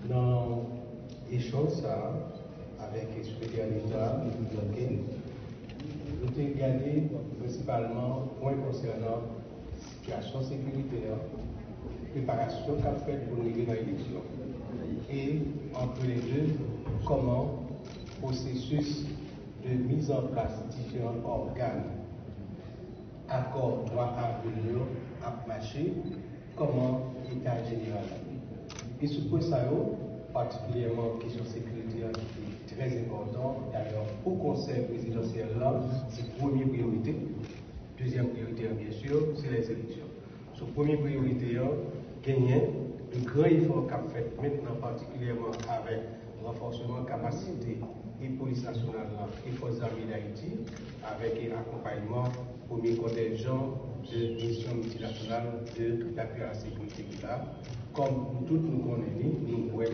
Dans l'échange ça, avec le secrétaire d'État, nous avons regardé principalement point concernant la situation sécuritaire, préparation qu'a fait pour nous dans l'élection. Et entre les deux, comment le processus de mise en place de différents organes, accords droit à venir, à marcher, comment l'État général. Et ce point ça, particulièrement question sécuritaire, qui est très important. D'ailleurs, au Conseil présidentiel, là, c'est première priorité. Deuxième priorité, bien sûr, c'est les élections. Sur première priorité, gagner le grand effort qu'a fait maintenant, particulièrement avec le renforcement de capacité et police nationale et forces armées d'Haïti, avec l'accompagnement premier contingent de mission multinationale de l'appui à la sécurité qui là. Comme nous tous nous connaissons, nous voyons,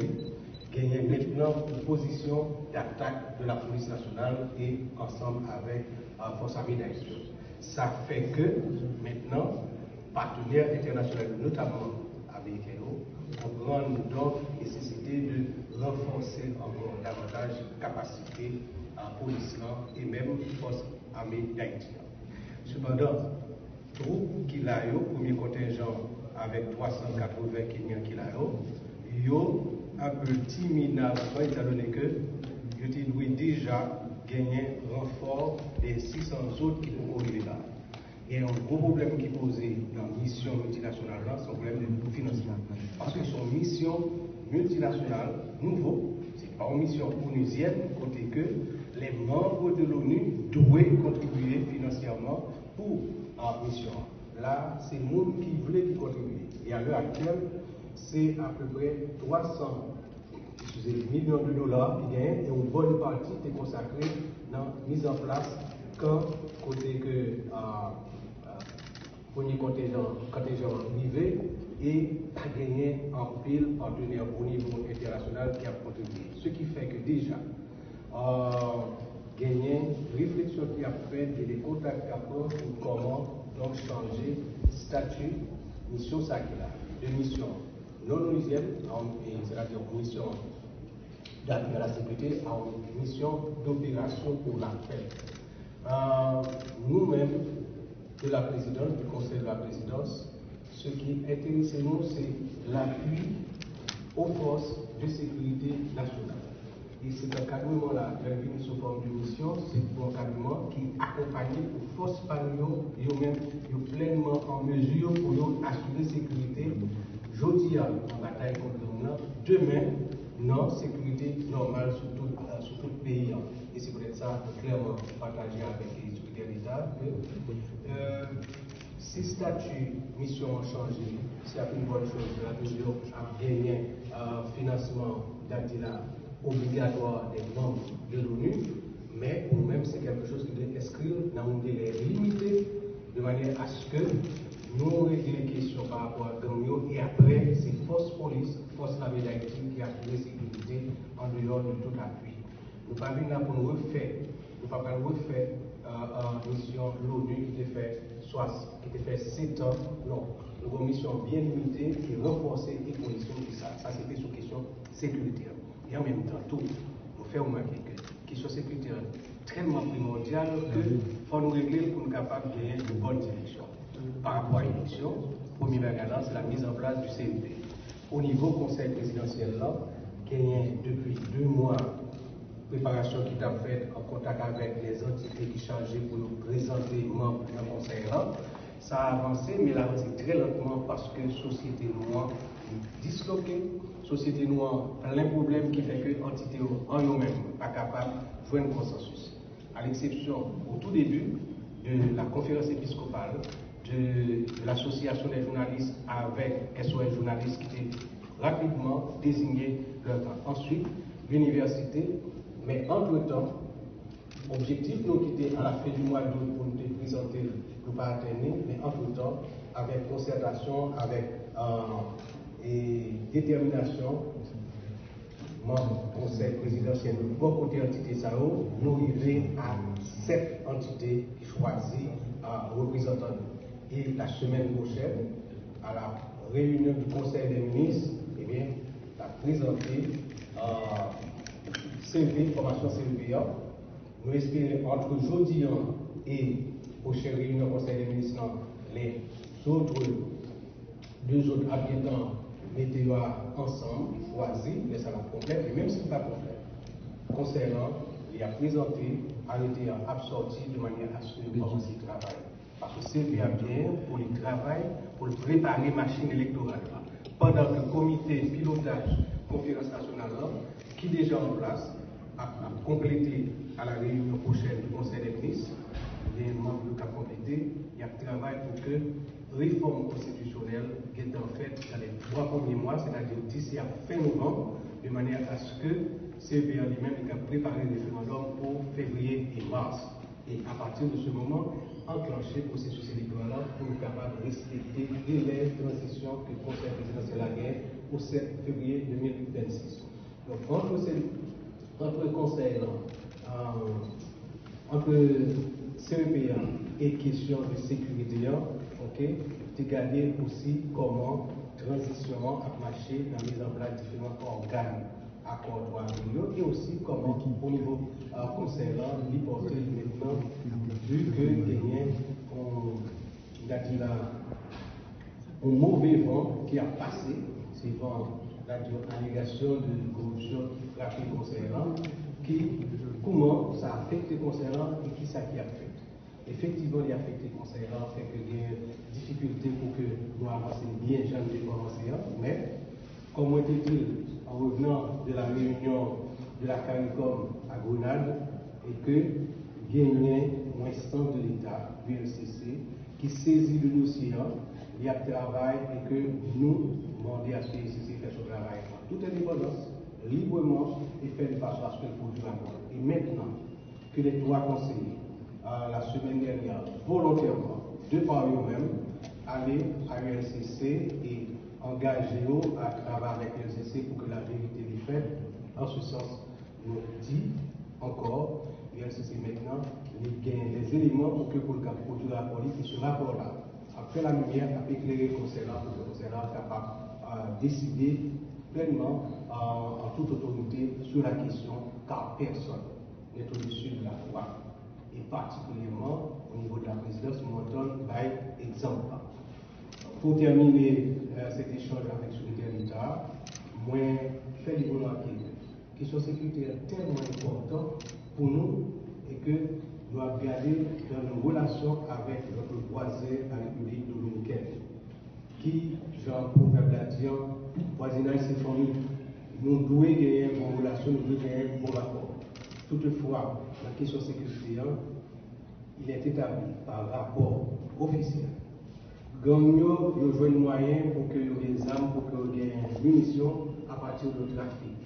gagner maintenant une position d'attaque de la police nationale et ensemble avec la force armée d'Haïti. Ça fait que maintenant, partenaires internationaux, notamment américains, comprennent donc la nécessité de renforcer encore davantage la capacité en police et même force armée d'Haïti. Cependant, troupe qu'il a eu, premier contingent avec 380 Kenyans qu'il a eu, yo un peu timide étant donné que je dois déjà gagner renfort des 600 autres qui vont arriver là. Il y a un gros problème qui est posé dans la mission multinationale, c'est un problème de financement. Parce que son mission multinationale, nouveau, ce n'est pas une mission onusienne, côté que les membres de l'ONU doivent contribuer financièrement pour la mission. Là, c'est le monde qui voulait qui contribue. Et à l'heure actuelle, c'est à peu près 300 millions de dollars qui gagnent et une bonne partie est consacrée dans la mise en place quand côté que premier contingent privé et a gagné en pile partenaire au niveau international qui a contribué. Ce qui fait que déjà, gagner réflexion qui a fait et des contacts qui a pris pour comment donc changer statut, mission SAKILA, de mission non onusienne, c'est-à-dire mission d'appui à la sécurité, à une mission d'opération pour la paix. Nous-mêmes, de la présidence, du conseil de la présidence, ce qui intéresse nous, c'est l'appui aux forces de sécurité nationale. Et c'est un cadrement là, bienvenue sous forme de mission, c'est un cadrement qui est accompagné pour forces panneaux, eux-mêmes, pleinement en mesure pour assurer sécurité. Aujourd'hui, en bataille contre le monde, demain, non, sécurité normale sur tout le pays. Et c'est peut-être ça, clairement, partagé avec les secrétaires d'État. Si statut, mission ont changé, c'est une bonne chose, la mesure a gagné financement d'Atila obligatoire des membres de l'ONU, mais pour nous-mêmes, c'est quelque chose qui doit inscrire dans un délai limité, de manière à ce que nous régler les questions par rapport à Gambio et après, c'est force police, force armée d'Haïti qui assure la sécurité en dehors de tout appui. Nous ne pouvons pas venir là pour nous refaire, nous ne pouvons pas refaire une mission l'ONU qui était fait 7 ans, non. Nous avons une mission bien limitée qui est renforcée et conditions de ça. Ça, c'était sur question sécuritaire. Et en même temps, tout, nous faire remarquer que la question sécuritaire est tellement primordiale qu'il faut nous régler pour nous capables de gagner de bonnes élections. Par rapport à l'élection, premier bagage, c'est la mise en place du CEP. Au niveau conseil présidentiel, là, gagné depuis 2 mois, préparation qui a faite en contact avec les entités qui chargées pour nous présenter membres du conseil là. Ça a avancé, mais là, c'est très lentement parce que la société noire est disloquée, société noire a plein de problèmes qui fait que l'entité en eux-mêmes pas capable de jouer un consensus. À l'exception, au tout début, de la conférence épiscopale, de l'association des journalistes avec SOS journalistes qui étaient rapidement désignés leur temps. Ensuite, l'université, mais entre-temps, objectif nous qui était à la fin du mois d'août pour nous présenter le partenaire, mais entre-temps, avec concertation, avec et détermination, membre du conseil présidentiel, de bon côté entité SAO, nous arrivons à 7 entités qui choisissent représentants. Et la semaine prochaine, à la réunion du conseil des ministres, eh bien, présenté CV, formation CEPA. Nous espérons entre aujourd'hui et prochaine réunion du Conseil des ministres, les autres deux autres habitants mettez ensemble, choisis, mais ça va complet, et même si ce n'est pas complet, concernant, il a présenté, arrêté, absorti de manière à ce que commence le travail. Parce que c'est bien pour le travail, pour préparer la machine électorale. Pendant que le comité pilotage conférence nationale, qui est déjà en place, a complété à la réunion prochaine du Conseil des ministres, les membres qui ont complété, il y a un travail pour que réforme constitutionnelle qui est en fait dans les 3 premiers mois, c'est-à-dire d'ici à fin novembre, de manière à ce que CEPA lui-même ait préparé le référendum pour février et mars. Et à partir de ce moment, enclencher le processus électoral pour être capable de respecter les délais de transition que le Conseil présidentiel a gagné au 7 février 2026. Donc, entre le Conseil, entre CEPA et question de sécurité, ok, tu regarder aussi comment transition a marché dans la mise en place de différents organes accords et aussi comment au niveau conseil l'hypothèse maintenant vu que gagné un mauvais vent qui a passé, c'est l'allégation de corruption qui frappe le conseil comment ça affecte le conseil et qui ça qui affecte. Effectivement, il affecte le conseil fait que il y a des difficultés pour que nous avancions bien, j'en ai commencé, mais comme était-il en revenant de la réunion de la CARICOM à Grenade et que gagné un instance de l'État, l'UNCC, qui saisit le dossier, il y a travail et que nous demandons à ce que l'UNCC fasse son travail en toute indépendance, librement et fait de façon à ce que le produit rapport. Et maintenant que les 3 conseillers, la semaine dernière, volontairement, de par eux-mêmes, aller à l'UNCC et engager à travailler avec l'UNCC pour que la vérité soit faite. En ce sens, nous dit encore, l'UNCC maintenant, il gagne des éléments pour que pour le produire la police, et ce rapport-là, après la lumière, a éclairé le conseil pour que le conseil soit capable de décider pleinement en toute autorité sur la question, car personne n'est au-dessus de la loi. Et particulièrement au niveau de la présidence, nous entendons par exemple. Pour terminer cet échange avec le secrétaire d'État, moi, je fais remarquer que la question sécuritaire est tellement importante pour nous et que nous devons regarder dans nos relations avec notre voisin, la République dominicaine, qui, Jean-Proverbe l'a dit, voisinage c'est famille. Nous devons gagner une bonne relation, nous devons gagner un bon rapport. Toutefois, la question sécuritaire, il est établi par rapport officiel. Gagnon, il y a un moyen pour que les armes, pour que les munitions à partir de trafic,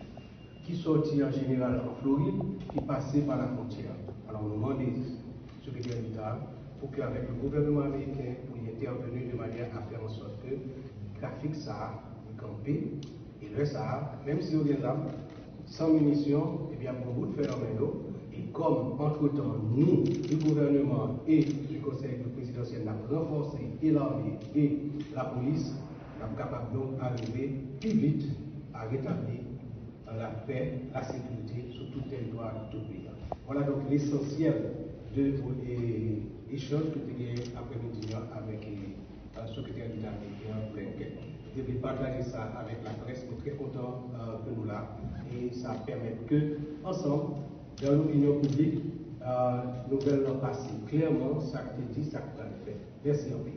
qui sortit en général en Floride, qui passait par la frontière. Alors, nous demandons au secrétaire d'État pour qu'avec le gouvernement américain, pour y intervenir de manière à faire en sorte que le trafic ça est campé, et le ça, même si on a des armes, sans munitions, eh bien, beaucoup de phénomènes. Et comme, entre-temps, nous, le gouvernement et le conseil présidentiel, avons renforcé et l'armée et la police, nous sommes capables d'arriver plus vite à rétablir la paix, la sécurité sur tout le territoire de tout le pays. Voilà donc l'essentiel de l'échange que nous avons après-midi avec le secrétaire d'État américain Blinken. Je vais partager ça avec la presse, nous sommes très contents que nous là, et ça permet que, ensemble, dans l'opinion publique, nous allons passer clairement ça qui dit, ça qui fait. Merci en plus.